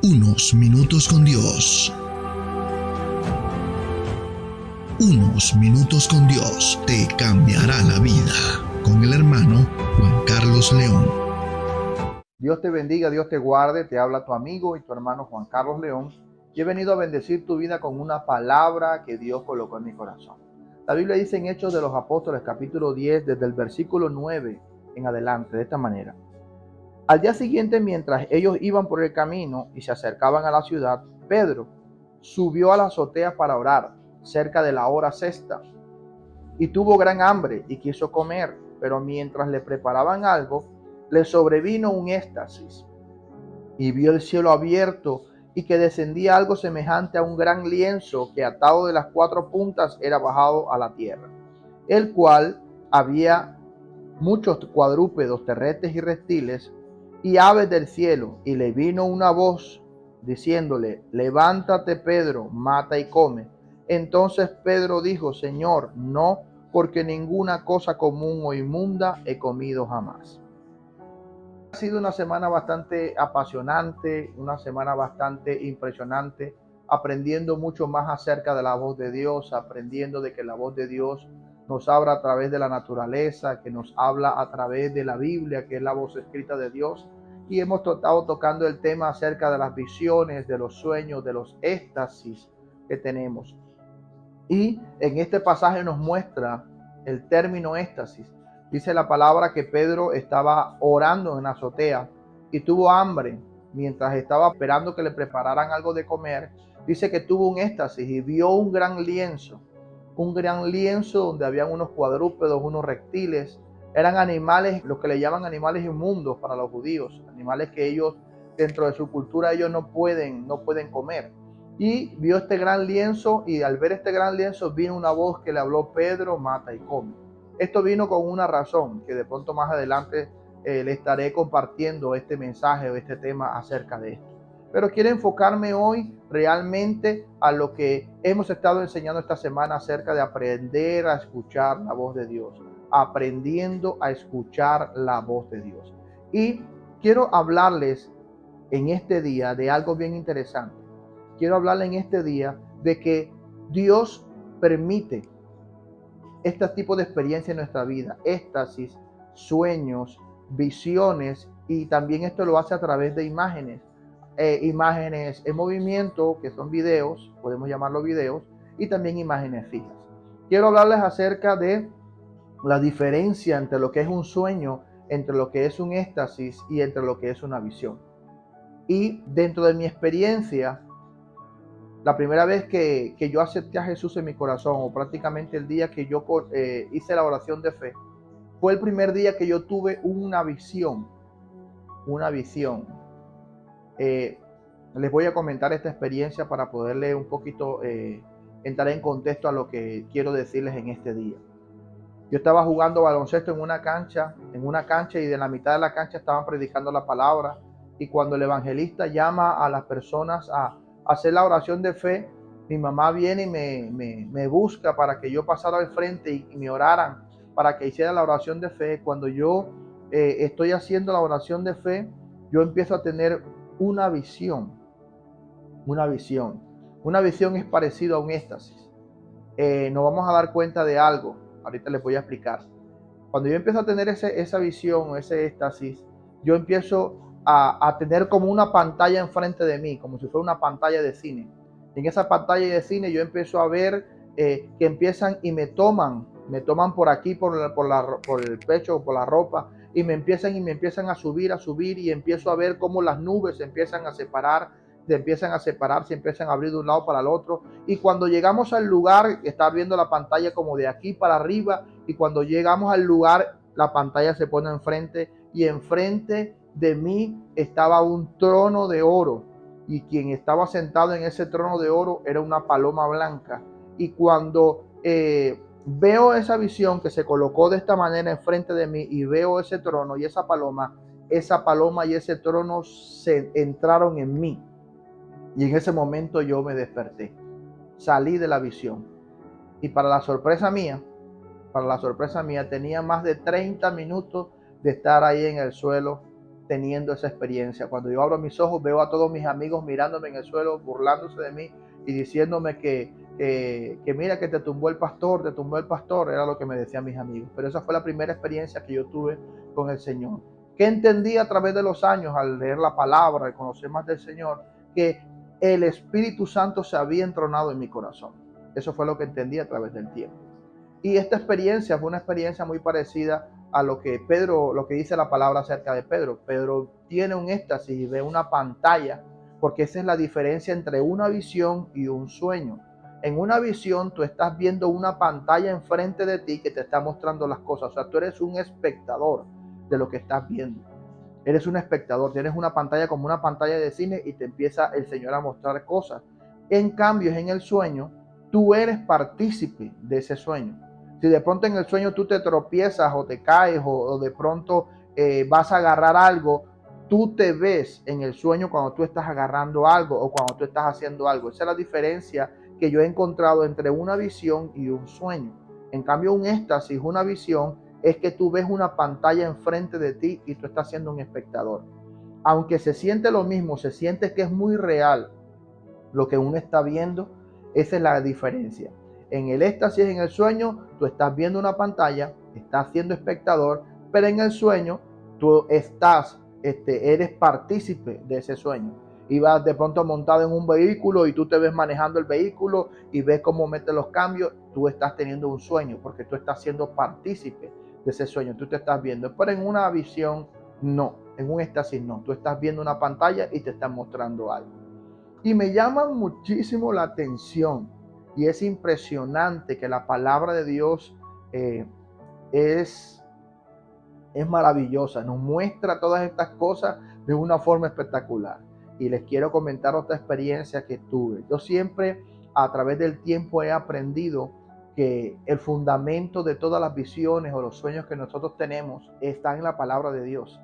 Unos minutos con Dios. Unos minutos con Dios te cambiará la vida. Con el hermano Juan Carlos León. Dios te bendiga, Dios te guarde. Te habla tu amigo y tu hermano Juan Carlos León. Y he venido a bendecir tu vida con una palabra que Dios colocó en mi corazón. La Biblia dice en Hechos de los Apóstoles, capítulo 10, desde el versículo 9 en adelante, de esta manera. Al día siguiente, mientras ellos iban por el camino y se acercaban a la ciudad, Pedro subió a la azotea para orar, cerca de la hora sexta, y tuvo gran hambre y quiso comer, pero mientras le preparaban algo, le sobrevino un éxtasis, y vio el cielo abierto y que descendía algo semejante a un gran lienzo que atado de las cuatro puntas era bajado a la tierra, el cual había muchos cuadrúpedos, terrestres y reptiles, y aves del cielo, y le vino una voz diciéndole: levántate, Pedro, mata y come. Entonces Pedro dijo: Señor, no, porque ninguna cosa común o inmunda he comido jamás. Ha sido una semana bastante apasionante, una semana bastante impresionante, aprendiendo mucho más acerca de la voz de Dios, aprendiendo de que la voz de Dios nos habla a través de la naturaleza, que nos habla a través de la Biblia, que es la voz escrita de Dios. Y hemos estado tocando el tema acerca de las visiones, de los sueños, de los éxtasis que tenemos. Y en este pasaje nos muestra el término éxtasis. Dice la palabra que Pedro estaba orando en la azotea y tuvo hambre mientras estaba esperando que le prepararan algo de comer. Dice que tuvo un éxtasis y vio un gran lienzo donde habían unos cuadrúpedos, unos reptiles. Eran animales, lo que le llaman animales inmundos para los judíos, animales que ellos, dentro de su cultura, ellos no pueden comer. Y vio este gran lienzo, y al ver este gran lienzo vino una voz que le habló: Pedro, mata y come. Esto vino con una razón, que de pronto más adelante le estaré compartiendo este mensaje o este tema acerca de esto. Pero quiero enfocarme hoy realmente a lo que hemos estado enseñando esta semana acerca de aprender a escuchar la voz de Dios. Aprendiendo a escuchar la voz de Dios. Y quiero hablarles en este día de algo bien interesante. Quiero hablarle en este día de que Dios permite este tipo de experiencia en nuestra vida, éxtasis, sueños, visiones, y también esto lo hace a través de imágenes en movimiento, que son videos, podemos llamarlo videos, y también imágenes fijas. Quiero hablarles acerca de la diferencia entre lo que es un sueño, entre lo que es un éxtasis y entre lo que es una visión. Y dentro de mi experiencia, la primera vez que yo acepté a Jesús en mi corazón, o prácticamente el día que yo hice la oración de fe, fue el primer día que yo tuve una visión. Les voy a comentar esta experiencia para poderle un poquito entrar en contexto a lo que quiero decirles en este día. Yo estaba jugando baloncesto en una cancha, y de la mitad de la cancha estaban predicando la palabra, y cuando el evangelista llama a las personas a hacer la oración de fe, mi mamá viene y me busca para que yo pasara al frente y me oraran para que hiciera la oración de fe. Cuando yo estoy haciendo la oración de fe, yo empiezo a tener una visión. Una visión es parecido a un éxtasis. Nos vamos a dar cuenta de algo. Ahorita les voy a explicar. Cuando yo empiezo a tener esa visión, ese éxtasis, yo empiezo a tener como una pantalla enfrente de mí, como si fuera una pantalla de cine. En esa pantalla de cine yo empiezo a ver que empiezan y me toman por aquí, por el pecho, por la ropa, y me empiezan a subir, y empiezo a ver cómo las nubes se empiezan a separar, se empiezan a abrir de un lado para el otro. Y cuando llegamos al lugar, está viendo la pantalla como de aquí para arriba, y cuando llegamos al lugar, la pantalla se pone enfrente, y enfrente de mí estaba un trono de oro, y quien estaba sentado en ese trono de oro era una paloma blanca. Y cuando veo esa visión que se colocó de esta manera enfrente de mí, y veo ese trono y esa paloma y ese trono se entraron en mí. Y en ese momento yo me desperté, salí de la visión, y para la sorpresa mía, tenía más de 30 minutos de estar ahí en el suelo, teniendo esa experiencia. Cuando yo abro mis ojos, veo a todos mis amigos mirándome en el suelo, burlándose de mí y diciéndome que mira que te tumbó el pastor, era lo que me decían mis amigos. Pero esa fue la primera experiencia que yo tuve con el Señor. Que entendí a través de los años, al leer la palabra, al conocer más del Señor, que el Espíritu Santo se había entronado en mi corazón. Eso fue lo que entendí a través del tiempo. Y esta experiencia fue una experiencia muy parecida a lo que dice la palabra acerca de Pedro. Pedro tiene un éxtasis y ve una pantalla, porque esa es la diferencia entre una visión y un sueño. En una visión tú estás viendo una pantalla enfrente de ti que te está mostrando las cosas. O sea, tú eres un espectador de lo que estás viendo. Eres un espectador, tienes una pantalla como una pantalla de cine y te empieza el Señor a mostrar cosas. En cambio, en el sueño, tú eres partícipe de ese sueño. Si de pronto en el sueño tú te tropiezas o te caes o de pronto vas a agarrar algo, tú te ves en el sueño cuando tú estás agarrando algo o cuando tú estás haciendo algo. Esa es la diferencia que yo he encontrado entre una visión y un sueño. En cambio, un éxtasis, una visión, es que tú ves una pantalla enfrente de ti y tú estás siendo un espectador. Aunque se siente lo mismo, se siente que es muy real lo que uno está viendo, esa es la diferencia. En el éxtasis, en el sueño, tú estás viendo una pantalla, estás siendo espectador, pero en el sueño tú eres partícipe de ese sueño. Y vas de pronto montado en un vehículo y tú te ves manejando el vehículo y ves cómo mete los cambios. Tú estás teniendo un sueño porque tú estás siendo partícipe de ese sueño. Tú te estás viendo, pero en una visión no, en un éxtasis no. Tú estás viendo una pantalla y te están mostrando algo. Y me llama muchísimo la atención y es impresionante que la palabra de Dios es maravillosa. Nos muestra todas estas cosas de una forma espectacular. Y les quiero comentar otra experiencia que tuve. Yo siempre a través del tiempo he aprendido que el fundamento de todas las visiones o los sueños que nosotros tenemos está en la palabra de Dios.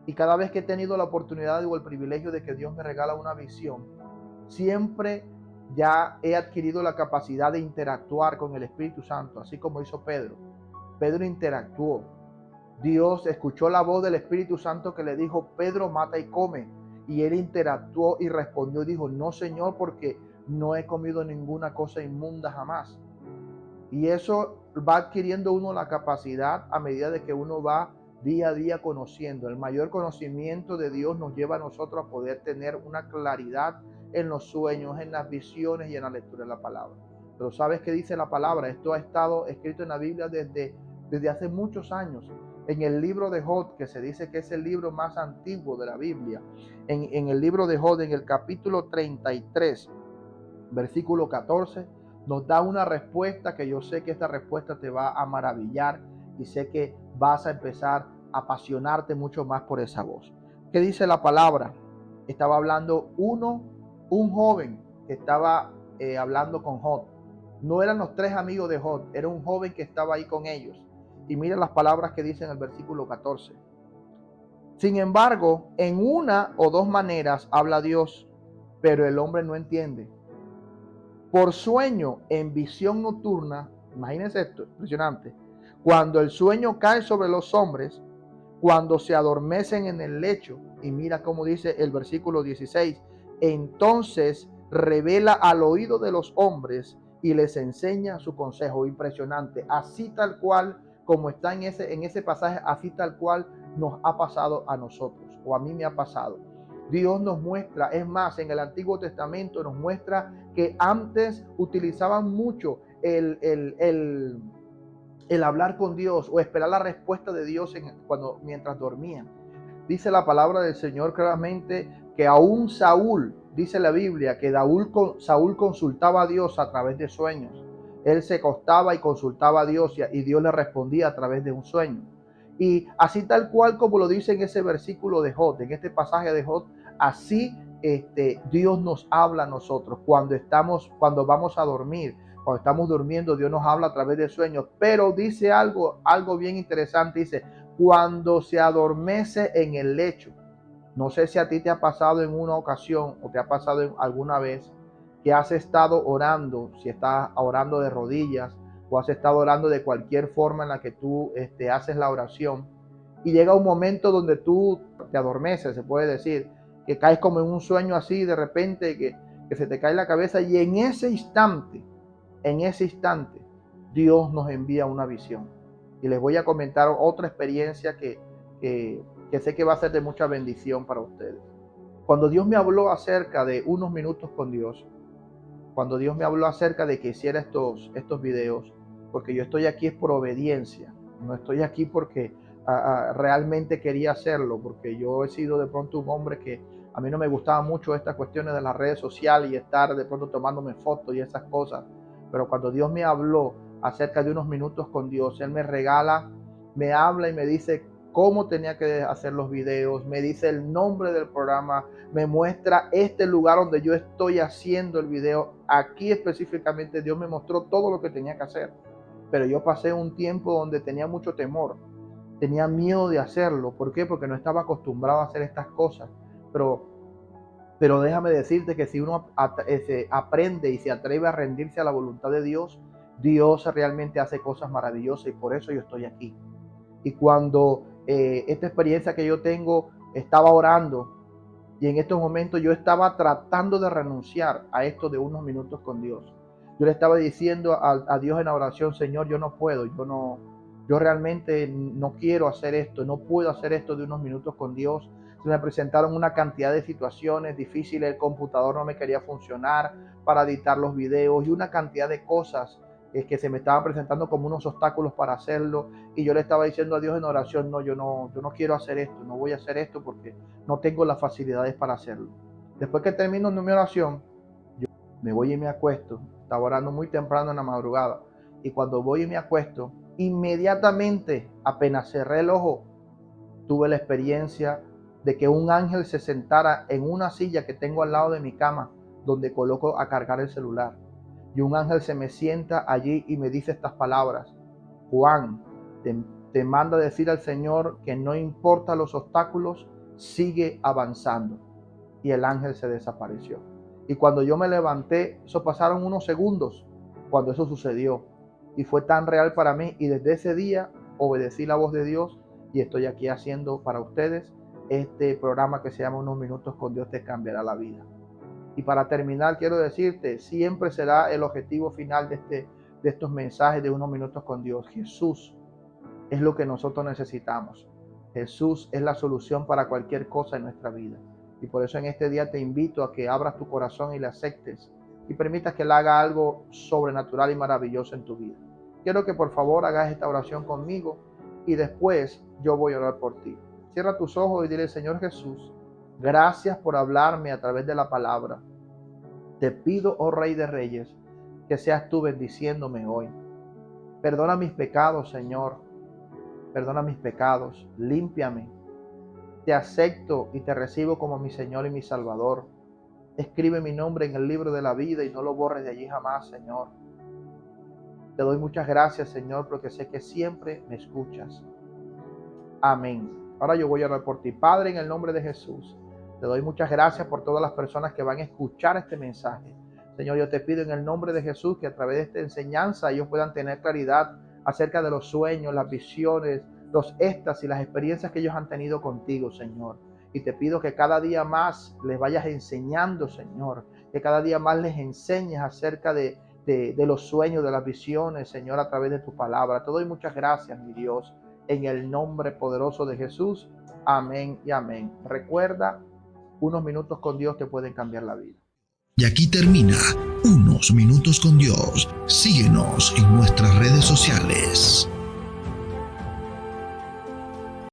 Y cada vez que he tenido la oportunidad o el privilegio de que Dios me regala una visión, siempre ya he adquirido la capacidad de interactuar con el Espíritu Santo, así como hizo Pedro. Pedro interactuó. Dios escuchó la voz del Espíritu Santo que le dijo: Pedro, mata y come. Y él interactuó y respondió y dijo: no, Señor, porque no he comido ninguna cosa inmunda jamás. Y eso va adquiriendo uno la capacidad a medida de que uno va día a día conociendo. El mayor conocimiento de Dios nos lleva a nosotros a poder tener una claridad en los sueños, en las visiones y en la lectura de la palabra. Pero ¿sabes qué dice la palabra? Esto ha estado escrito en la Biblia desde hace muchos años. En el libro de Job, que se dice que es el libro más antiguo de la Biblia, en el libro de Job, en el capítulo 33, versículo 14, nos da una respuesta que yo sé que esta respuesta te va a maravillar y sé que vas a empezar a apasionarte mucho más por esa voz. ¿Qué dice la palabra? Estaba hablando un joven que estaba hablando con Job. No eran los tres amigos de Job, era un joven que estaba ahí con ellos. Y mira las palabras que dice en el versículo 14. Sin embargo, en una o dos maneras habla Dios, pero el hombre no entiende. Por sueño, en visión nocturna, imagínense esto, impresionante, cuando el sueño cae sobre los hombres, cuando se adormecen en el lecho, y mira cómo dice el versículo 16, entonces revela al oído de los hombres y les enseña su consejo. Impresionante, así tal cual como está en ese pasaje, así tal cual nos ha pasado a nosotros, o a mí me ha pasado. Dios nos muestra, es más, en el Antiguo Testamento nos muestra que antes utilizaban mucho el hablar con Dios o esperar la respuesta de Dios mientras dormían. Dice la palabra del Señor claramente que aún Saúl, dice la Biblia, que Saúl consultaba a Dios a través de sueños. Él se acostaba y consultaba a Dios y Dios le respondía a través de un sueño. Y así tal cual como lo dice en ese versículo de Job, en este pasaje de Job, así Dios nos habla a nosotros cuando vamos a dormir. Cuando estamos durmiendo, Dios nos habla a través de sueños, pero dice algo bien interesante, dice, cuando se adormece en el lecho. No sé si a ti te ha pasado en una ocasión o te ha pasado alguna vez que has estado orando, si estás orando de rodillas o has estado orando de cualquier forma en la que tú haces la oración, y llega un momento donde tú te adormece, se puede decir, que caes como en un sueño así de repente, que se te cae la cabeza y en ese instante, Dios nos envía una visión. Y les voy a comentar otra experiencia que sé que va a ser de mucha bendición para ustedes. Cuando Dios me habló acerca de unos minutos con Dios, cuando Dios me habló acerca de que hiciera estos videos, porque yo estoy aquí es por obediencia, no estoy aquí porque realmente quería hacerlo, porque yo he sido de pronto un hombre que a mí no me gustaban mucho estas cuestiones de las redes sociales y estar de pronto tomándome fotos y esas cosas, pero cuando Dios me habló acerca de unos minutos con Dios, Él me regala, me habla y me dice cómo tenía que hacer los videos, me dice el nombre del programa, me muestra este lugar donde yo estoy haciendo el video. Aquí específicamente Dios me mostró todo lo que tenía que hacer, pero yo pasé un tiempo donde tenía mucho temor, tenía miedo de hacerlo. ¿Por qué? Porque no estaba acostumbrado a hacer estas cosas, pero déjame decirte que si uno se aprende y se atreve a rendirse a la voluntad de Dios, Dios realmente hace cosas maravillosas y por eso yo estoy aquí. Y cuando esta experiencia que yo tengo, estaba orando y en estos momentos yo estaba tratando de renunciar a esto de unos minutos con Dios. Yo le estaba diciendo a Dios en la oración: Señor, yo no puedo, yo realmente no quiero hacer esto, no puedo hacer esto de unos minutos con Dios. Se me presentaron una cantidad de situaciones difíciles, el computador no me quería funcionar para editar los videos y una cantidad de cosas que se me estaban presentando como unos obstáculos para hacerlo, y yo le estaba diciendo a Dios en oración: no, yo no quiero hacer esto, no voy a hacer esto porque no tengo las facilidades para hacerlo. Después que termino mi oración, yo me voy y me acuesto. Estaba orando muy temprano en la madrugada, y cuando voy y me acuesto, inmediatamente, apenas cerré el ojo, tuve la experiencia de que un ángel se sentara en una silla que tengo al lado de mi cama, donde coloco a cargar el celular. Y un ángel se me sienta allí y me dice estas palabras: Juan, te manda a decir al Señor que no importa los obstáculos, sigue avanzando. Y el ángel se desapareció. Y cuando yo me levanté, eso pasaron unos segundos cuando eso sucedió. Y fue tan real para mí, y desde ese día obedecí la voz de Dios y estoy aquí haciendo para ustedes este programa que se llama Unos Minutos con Dios te cambiará la vida. Y para terminar, quiero decirte, siempre será el objetivo final de estos mensajes de Unos Minutos con Dios: Jesús es lo que nosotros necesitamos. Jesús es la solución para cualquier cosa en nuestra vida. Y por eso en este día te invito a que abras tu corazón y le aceptes y permitas que Él haga algo sobrenatural y maravilloso en tu vida. Quiero que por favor hagas esta oración conmigo y después yo voy a orar por ti. Cierra tus ojos y dile: Señor Jesús, gracias por hablarme a través de la palabra. Te pido, oh Rey de Reyes, que seas tú bendiciéndome hoy. Perdona mis pecados, Señor. Perdona mis pecados. Límpiame. Te acepto y te recibo como mi Señor y mi Salvador. Escribe mi nombre en el libro de la vida y no lo borres de allí jamás, Señor. Te doy muchas gracias, Señor, porque sé que siempre me escuchas. Amén. Ahora yo voy a orar por ti. Padre, en el nombre de Jesús, te doy muchas gracias por todas las personas que van a escuchar este mensaje. Señor, yo te pido en el nombre de Jesús que a través de esta enseñanza ellos puedan tener claridad acerca de los sueños, las visiones, los éxtasis y las experiencias que ellos han tenido contigo, Señor. Y te pido que cada día más les vayas enseñando, Señor, que cada día más les enseñes acerca de los sueños, de las visiones, Señor, a través de tu palabra. Te doy muchas gracias, mi Dios, en el nombre poderoso de Jesús. Amén y amén. Recuerda, unos minutos con Dios te pueden cambiar la vida. Y aquí termina Unos Minutos con Dios. Síguenos en nuestras redes sociales.